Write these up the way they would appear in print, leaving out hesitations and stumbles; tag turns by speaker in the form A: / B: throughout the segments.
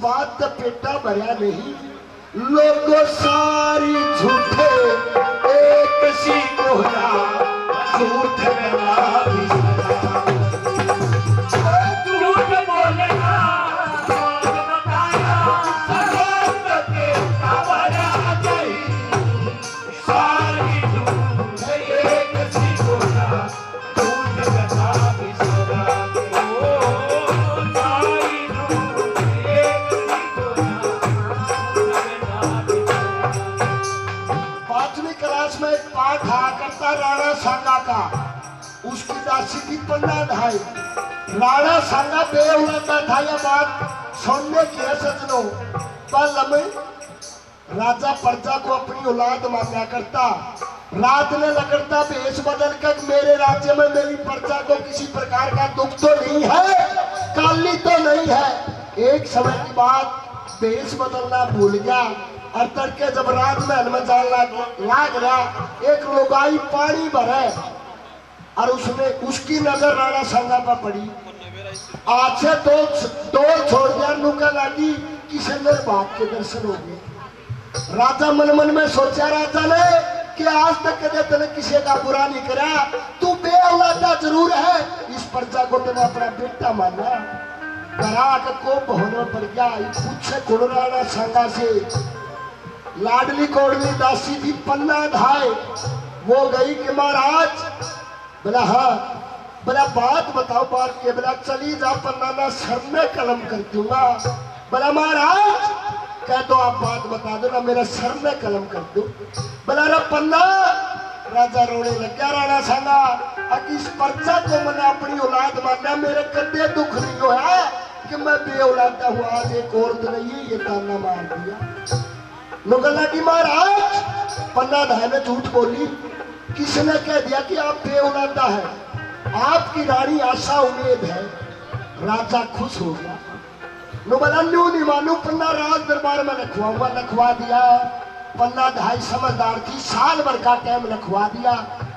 A: बात तो पेटा भरया नहीं, लोगों सारी झूठे एक सी कोहरा झूठ गला भी झूठ बोलना बताया सलाम के कावरा गई सारी झूठे एक सी कोहरा झूठ गला भी पाठ आया करता राणा सांगा का, उसकी दासी की पन्ना ढाई। राणा सांगा बेहुलता था, यह बात सुनने की है सजनों। पल में राजा प्रजा को अपनी औलाद माना करता, रात ने लगता भेष बदल कर मेरे राज्य में मेरी प्रजा को किसी प्रकार का दुख तो नहीं है, काली तो नहीं है। एक समय की बात भेष बदलना भूल गया और तड़के जब राजमहल में जान लाग रहा, एक लुगाई पानी भरे और उसने उसकी नजर राणा सांगा पर पड़ी। आज से डोल छोड़ दिया, नुका लगी किसी मेरे बाप के दर्शन हो गए। राजा मन मन में सोचा राजा ने कि आज तक कदे तेने किसी का बुरा नहीं करा, तू बेऔलादा जरूर है, इस प्रजा को तेने अपना बेटा माना। करा को होने पड़ गया, पूछे गुण राणा सांगा से लाडली कोडली दासी थी पन्ना ढाई, वो गई कि महाराज, बोला हाँ, बोला बात बताओ बात के, बोला चली जा पन्ना ना सर में कलम कर दूंगा। बोला महाराज कह दो आप बात बता दो ना, मेरा सर में कलम कर दो। बोला रे पन्ना, राजा रोने लग गया। राणा सांगा कि इस प्रजा को मैंने अपनी औलाद माना, मेरे कदे दुख नहीं हुआ कि मैं बेऔलादा हूँ, आज एक औरत ने ये ताना मार दिया। नुगला की महाराज पन्ना ढाई ने झूठ बोली, किसने कह दिया कि आप बेऔलादा है, आपकी रानी आशा उम्मीद है। राजा खुश हो गया। नुगला न्यू नहीं मानू, पन्ना राज दरबार में लिखवाऊंगा, लिखवा दिया। पन्ना ढाई समझदार थी, साल भर का टाइम लिखवा दिया।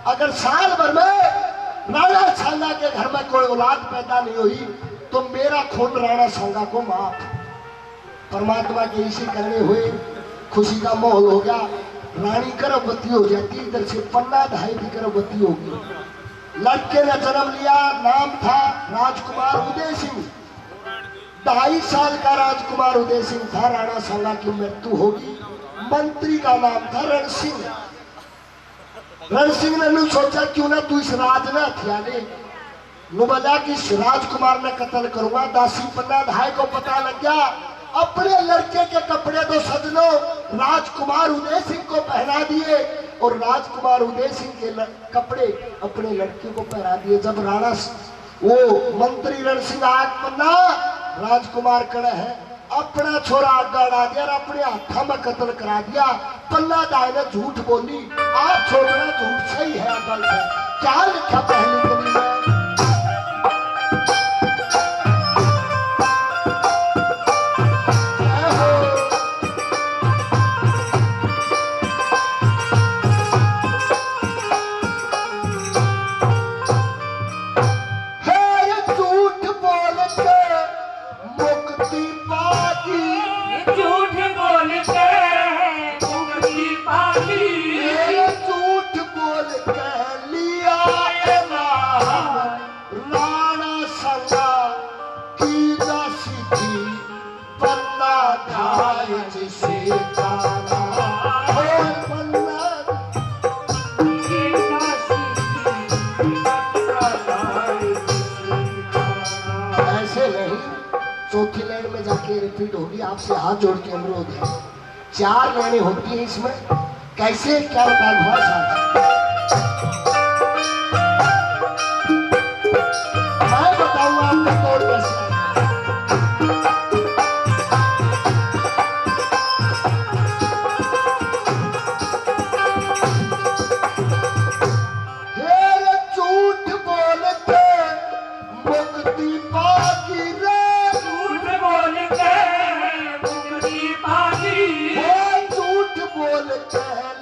A: अगर साल भर में राणा सांगा के घर में कोई औलाद पैदा नहीं हुई तो मेरा खून राणा सांगा को माफ। परमात्मा के इसी करने हुए खुशी का माहौल हो गया। रानी गर्भवती हो जाती, इधर से पन्ना ढाई भी गर्भवती होगी। लड़के ने जन्म लिया, नाम था राजकुमार उदय सिंह। 2.5 साल का राजकुमार उदय सिंह था। राणा सांगा की मृत्यु होगी। मंत्री का नाम था रण सिंह। रण सिंह ने सोचा क्यों ना तू इस राज ने हथिया ले। बोला कि इस राजकुमार ने कत्ल करूंगा। दासी पन्ना ढाई को पता लग गया। अपने लड़के के कपड़े तो सजनों राजकुमार उदय सिंह को पहना दिए और राजकुमार उदय सिंह के कपड़े अपने लड़के को पहना दिए। जब राणा वो मंत्री रण सिंह आग पन्ना राजकुमार कड़ा है, अपना छोरा आगा उड़ा दिया और अपने हाथा में कत्ल करा दिया। पन्ना ढाई ने झूठ बोली, आप छोड़ना झूठ सही है गलत है, क्या लिखा पहली कड़ी में? चौथी लाइन में जाके रिपीट होगी। आपसे हाथ जोड़ के अनुरोध है, 4 लाइनें होती हैं इसमें, कैसे क्या बताया हुआ साथ मैं बताऊंगा आपका तोड़ कैसे।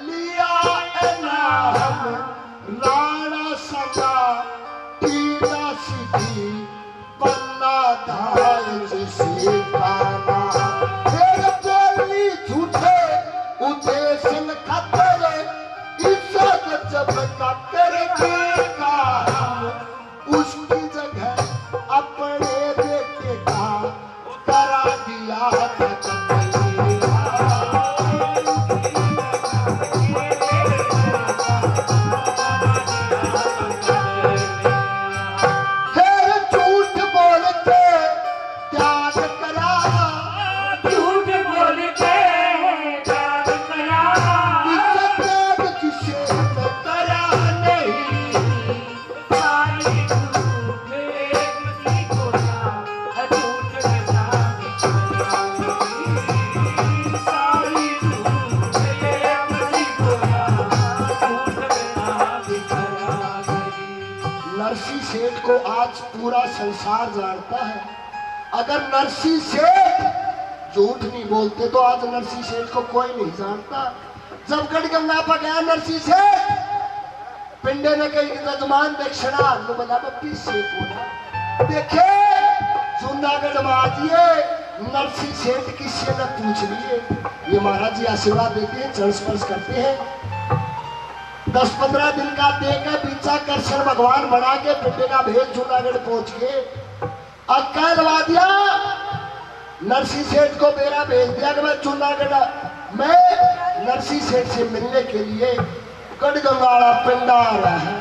A: लिया ना को आज पूरा संसार जानता है। अगर नरसिंह सेठ झूठ नहीं बोलते तो आज नरसिंह सेठ को कोई नहीं जानता। जब गढ़गंगा पर गया नरसिंह सेठ, पिंडे ने कही जजमान दक्षिणा बोला बप्पी सेठ बोला देखे जूनागढ़ में आजिए नरसिंह सेठ किसी ने पूछ लिए। ये महाराज जी आशीर्वाद देते हैं, चरण स्पर्श करते हैं। 10-15 दिन का देकर पीछा कृष्ण भगवान बना के पिंडे का भेद जूनागढ़ पहुंच गए। अब कह लगा दिया नरसिंह सेठ को मेरा भेज दिया कि मैं जूनागढ़ मैं नरसिंह सेठ से मिलने के लिए गढ़गंगाड़ा पिंडा आ रहा है।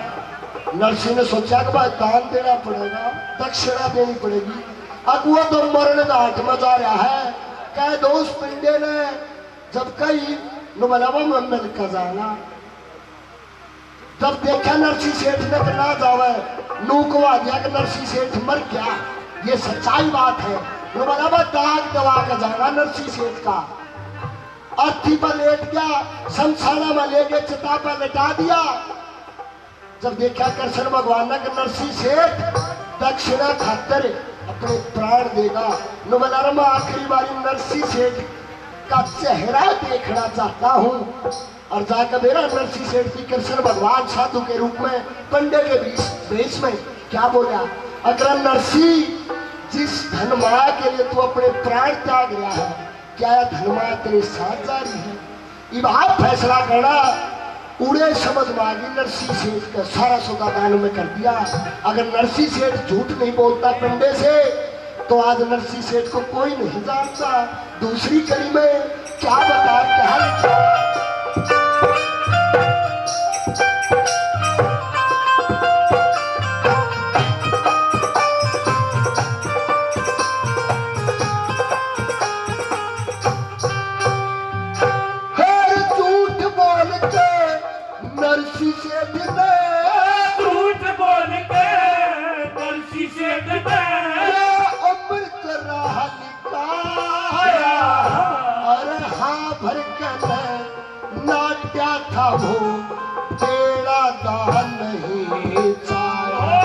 A: नरसिंह ने सोचा कि भाई दान देना पड़ेगा, दक्षिणा देनी पड़ेगी। अब वो तो मरण घाट में जा रहा है। कह दो उस पिंडे ने जब कही बोला मैं मिलकर जाना। जब देखा नरसिंह सेठ ने ना जावे नू को आ गया कि नरसिंह सेठ मर गया, ये सच्चाई बात है। बोला दाग दवा कर जाना नरसिंह सेठ का। अर्थी पर लेट गया, शमशाना में ले गए, चिता पर लेटा दिया। जब देखा कृष्ण भगवान ने कि नरसिंह सेठ दक्षिणा खातर अपने प्राण देगा। बोला मैं आखिरी बारी नरसिंह सेठ का चेहरा देखना चाहता हूँ। और जाकर मेरा नरसिंह सेठ जी कृष्ण भगवान साधु के रूप में पंडे के भेष में क्या बोला, अगर नरसिंह जिस धन माया के लिए तू अपने प्राण त्याग रहा है, क्या यह धन माया तेरे साथ जारी है? ये आप फैसला करना। उड़े समझ मांगी नरसिंह सेठ का, सारा सौदा दान में कर दिया। अगर नरसिंह सेठ झूठ नहीं बोलता पंडे से तो आज नरसिंह सेठ को कोई नहीं जानता। दूसरी कड़ी में क्या बता क्या लिखा था वो तेरा दान नहीं चाहा।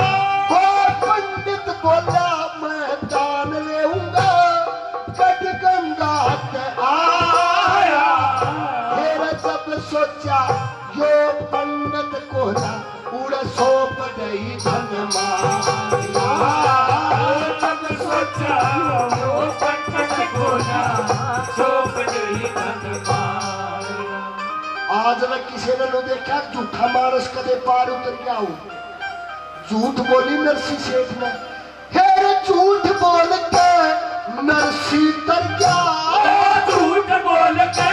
A: वो पंडित बोला मैं दान लेऊंगा, गढ़गंगा के आया। फिर जब सोचा यो पंडित को ना उड़ सौंप गई धन माया। जब सोचा यो पंडित को ना सौंप गई धन माया। आज मैं किसी ने लो देखा झूठा मानस कदे पार उतर गया हो। झूठ बोली नरसिंह सेठ ने, हेरे झूठ बोल के नरसिंह तर गया। झूठ बोल के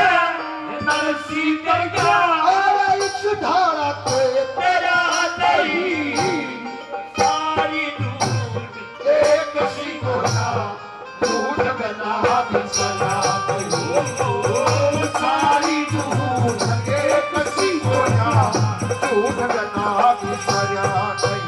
A: नरसिंह तर गया। अरे इस धारा पे तेरा नहीं सारी झूठ एक सी को ना झूठ बना भी सना सारी झूठ झूठ बना भी सया नहीं।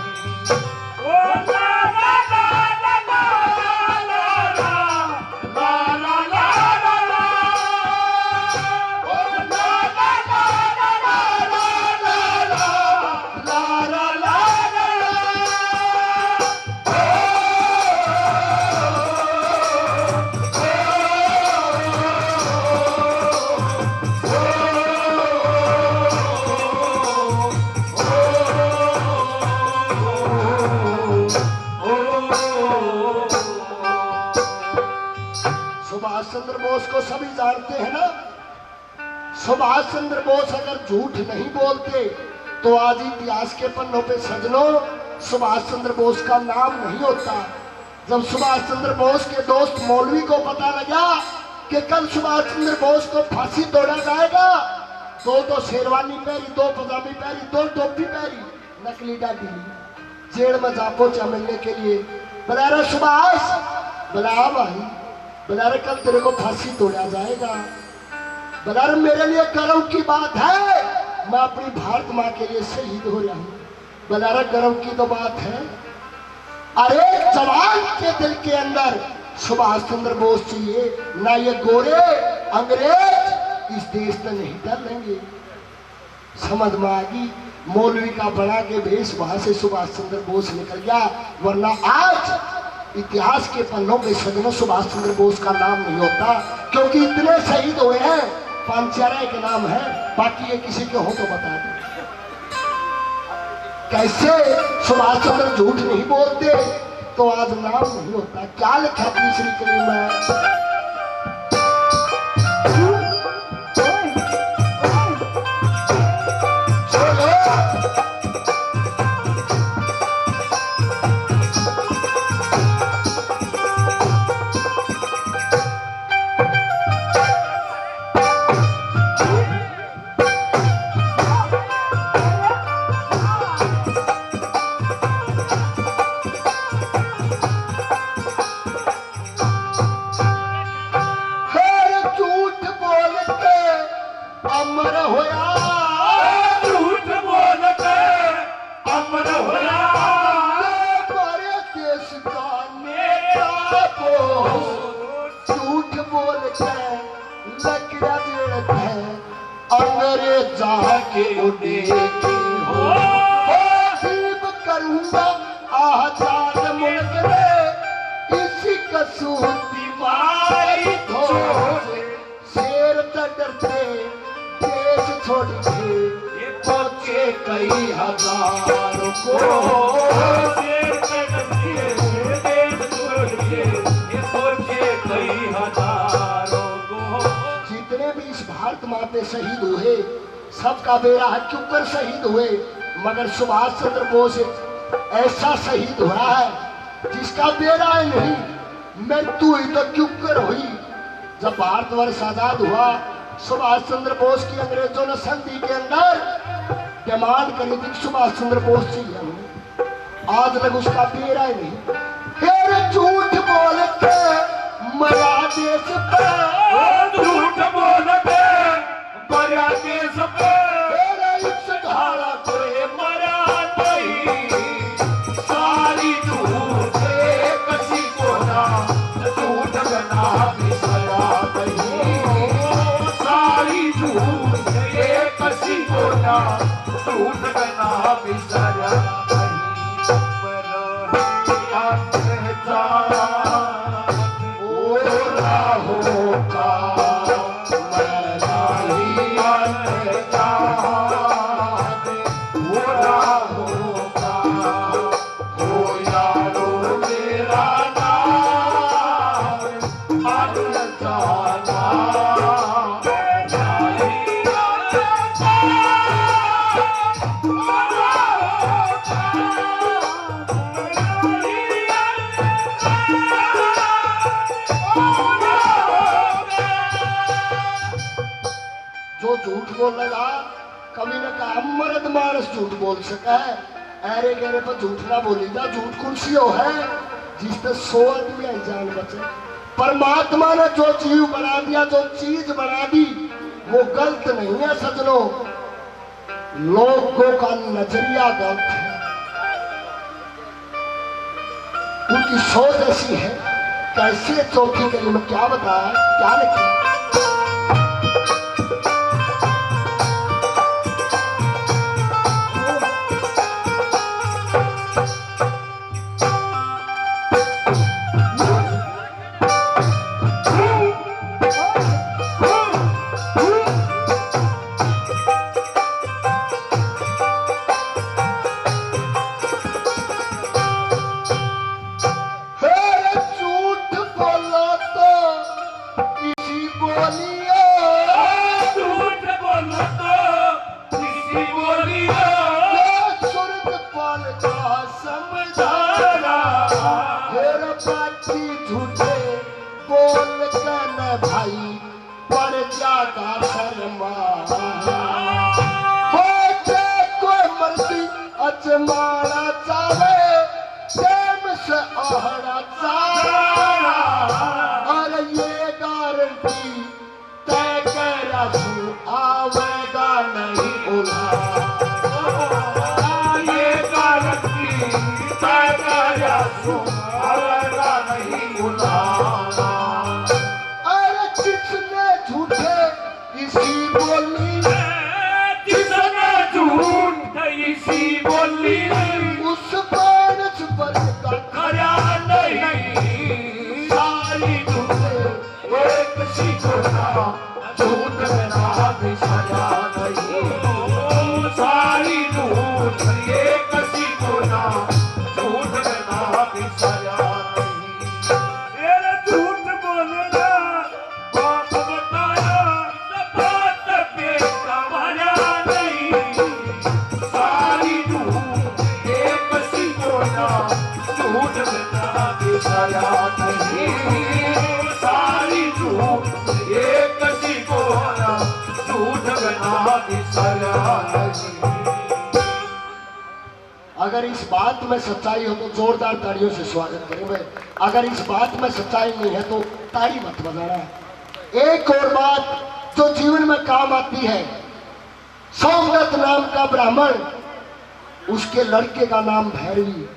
A: चंद्र बोस को सभी जानते हैं ना। सुभाष चंद्र बोस अगर झूठ नहीं बोलते तो आज इतिहास के पन्नों पे सजनों सुभाष चंद्र बोस का नाम नहीं होता। जब सुभाष चंद्र बोस के दोस्त मौलवी को पता लगा कि कल सुभाष चंद्र बोस को फांसी तोड़ा जाएगा, दो शेरवानी पहरी, 2 पजामी पहरी, 2 टोपी पहरी, नकली डाली जेल में जा पहुंचा मिलने के लिए। बता रहा सुभाष, बता भाई, बता रहे कल तेरे को फांसी तोड़ा जाएगा। बता रहे मेरे लिए गर्व की बात है, मैं अपनी भारत माँ के लिए शहीद हो रहा हूँ। बता रहे गर्व की तो बात है। अरे जवान के दिल के अंदर सुभाष चंद्र बोस चाहिए, ना ये गोरे अंग्रेज इस देश में नहीं डालेंगे। समझ में आ गई। मौलवी का बना के भेष वहां से सुभाष चंद्र बोस निकल गया, वरना आज इतिहास के पन्नों पे सजनों सुभाष चंद्र बोस का नाम नहीं होता, क्योंकि इतने शहीद हुए हैं। पांचाराय के नाम है, बाकी ये किसी के हो तो बता दो। कैसे सुभाष चंद्र झूठ नहीं बोलते तो आज नाम नहीं होता। क्या लिखा तीसरी कड़ी में? करूंगा आजाद मुल्क में इसी कसूती मारी धो शेर डरते देश छोड़ के ये पहुंचे कई हजारों को। शेर डरते देश छोड़ के ये पहुंचे कई हजारों को। जितने भी इस भारत माँ पे शहीद हुए सबका बेड़ा है, क्यों कर शहीद हुए, मगर सुभाष चंद्र बोस ऐसा शहीद हुआ है जिसका बेड़ा ही नहीं। मृत्यु हुई तो क्यों कर हुई। जब भारतवर्ष आजाद हुआ, सुभाष चंद्र बोस की अंग्रेजों ने संधि के अंदर डिमांड करी थी सुभाष चंद्र बोस चाहिए हमें, आज तक उसका बेड़ा ही नहीं। फिर झूठ बोल के मरा देश पर, झूठ बोल के मरा देश पर, धारा कोई मरा नहीं, सारी झूठ कसी को ना झूठ बना बिसरा नहीं, सारी झूठ कसी को ना झूठ बना बिसरा लगा। कभी न कहा मर्द मानस झूठ बोल सका है, अरे गहरे पर झूठ ना बोली जा। झूठ कुर्सी हो है जिस पे 100 आदमी जान बचे। परमात्मा ने जो जीव बना दिया, जो चीज बना दी, वो गलत नहीं है सजनों, लोगों का नजरिया गलत है, उनकी सोच ऐसी है। कैसे चौथी कड़ी में क्या बताया, क्या लिखा? अरे किसने झूठे इसी बोली, किसने
B: बिसरा नहीं। सारी झूठ ये किसी को ना झूठ ना बिसरा नहीं। तेरा झूठ बोलना बाप बताया बात पे कमाया नहीं। सारी झूठ ये किसी को ना झूठ ना बिसरा नहीं। सारी झूठ ये किसी को ना झूठ ना बिसरा नहीं।
A: अगर इस बात में सच्चाई हो तो जोरदार तालियों से स्वागत करेंगे। अगर इस बात में सच्चाई नहीं है तो ताली मत बजाना। एक और बात जो जीवन में काम आती है, सोमदत्त नाम का ब्राह्मण, उसके लड़के का नाम भैरवी।